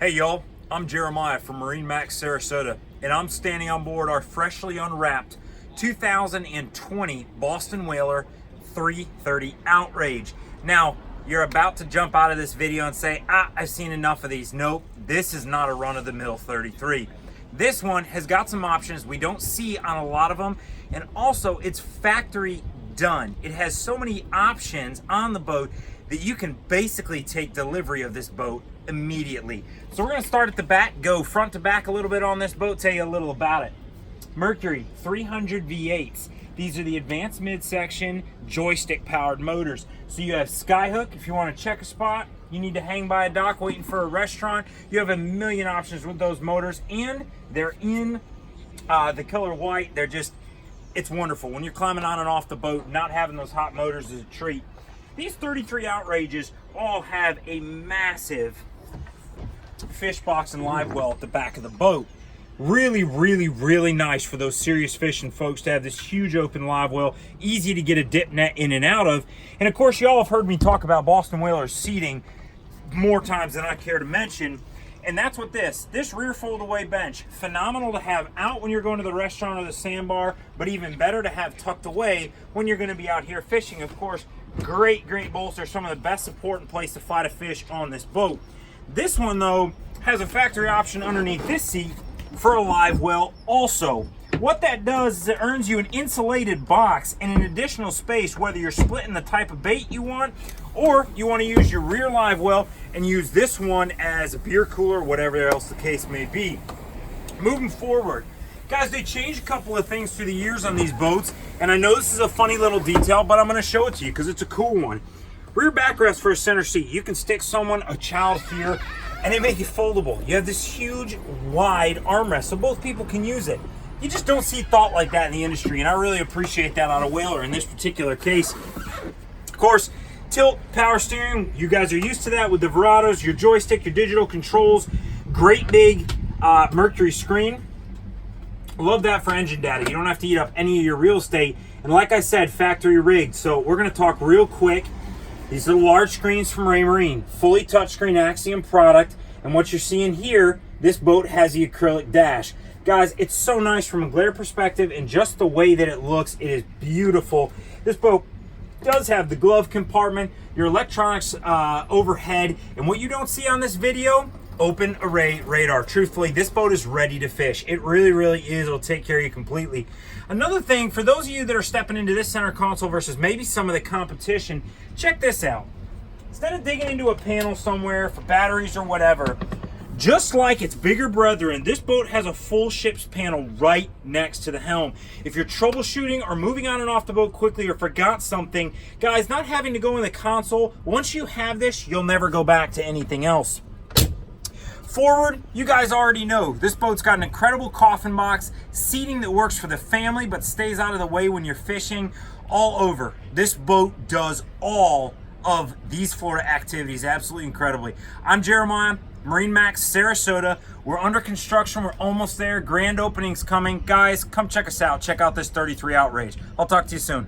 Hey y'all, I'm Jeremiah from MarineMax Sarasota, and I'm standing on board our freshly unwrapped 2020 Boston Whaler 330 Outrage. Now, you're about to jump out of this video and say, I've seen enough of these. Nope, this is not a run-of-the-mill 33. This one has got some options we don't see on a lot of them, and also it's factory done. It has so many options on the boat that you can basically take delivery of this boat immediately. So we're gonna start at the back, go front to back a little bit on this boat, tell you a little about it. Mercury 300 V8s. These are the advanced midsection joystick powered motors. So you have skyhook if you want to check a spot, you need to hang by a dock waiting for a restaurant. You have a million options with those motors, and they're in the color white. They're just, it's wonderful. When you're climbing on and off the boat, not having those hot motors is a treat. These 33 Outrages all have a massive fish box and live well at the back of the boat. Really nice for those serious fishing folks to have this huge open live well, easy to get a dip net in and out of. And of course, y'all have heard me talk about Boston Whaler's seating more times than I care to mention. And that's what this rear fold away bench, phenomenal to have out when you're going to the restaurant or the sandbar, but even better to have tucked away when you're going to be out here fishing. Of course, great bolster, some of the best support and place to fight a fish on this boat. This one though has a factory option underneath this seat for a live well also. What that does is it earns you an insulated box and an additional space, whether you're splitting the type of bait you want, or you want to use your rear live well and use this one as a beer cooler, whatever else the case may be. Moving forward, guys, they changed a couple of things through the years on these boats, and I know this is a funny little detail, but I'm going to show it to you because it's a cool one. Rear backrest for a center seat. You can stick someone, a child here, and they make it foldable. You have this huge, wide armrest, so both people can use it. You just don't see thought like that in the industry, and I really appreciate that on a whaler in this particular case. Of course, tilt, power steering, you guys are used to that with the Verados, your joystick, your digital controls, great big Mercury Screen. Love that for engine data. You don't have to eat up any of your real estate, and like I said, factory rigged. So we're going to talk real quick. These are the large screens from Marine, fully touchscreen Axiom product, and what you're seeing here, this boat has the acrylic dash. Guys, it's so nice from a glare perspective, and just the way that it looks, it is beautiful. This boat does have the glove compartment, your electronics overhead, and what you don't see on this video, open array radar. Truthfully, this boat is ready to fish. It really is. It'll take care of you completely. Another thing, for those of you that are stepping into this center console versus maybe some of the competition, check this out. Instead of digging into a panel somewhere for batteries or whatever, just like its bigger brethren, this boat has a full ship's panel right next to the helm. If you're troubleshooting or moving on and off the boat quickly or forgot something, guys, not having to go in the console, once you have this, you'll never go back to anything else. Forward, you guys already know, this boat's got an incredible coffin box, seating that works for the family but stays out of the way when you're fishing. All over, this boat does all of these Florida activities absolutely incredibly. I'm Jeremiah, MarineMax Sarasota. We're under construction, we're almost there, grand opening's coming. Guys, come check us out, check out this 33 Outrage. I'll talk to you soon.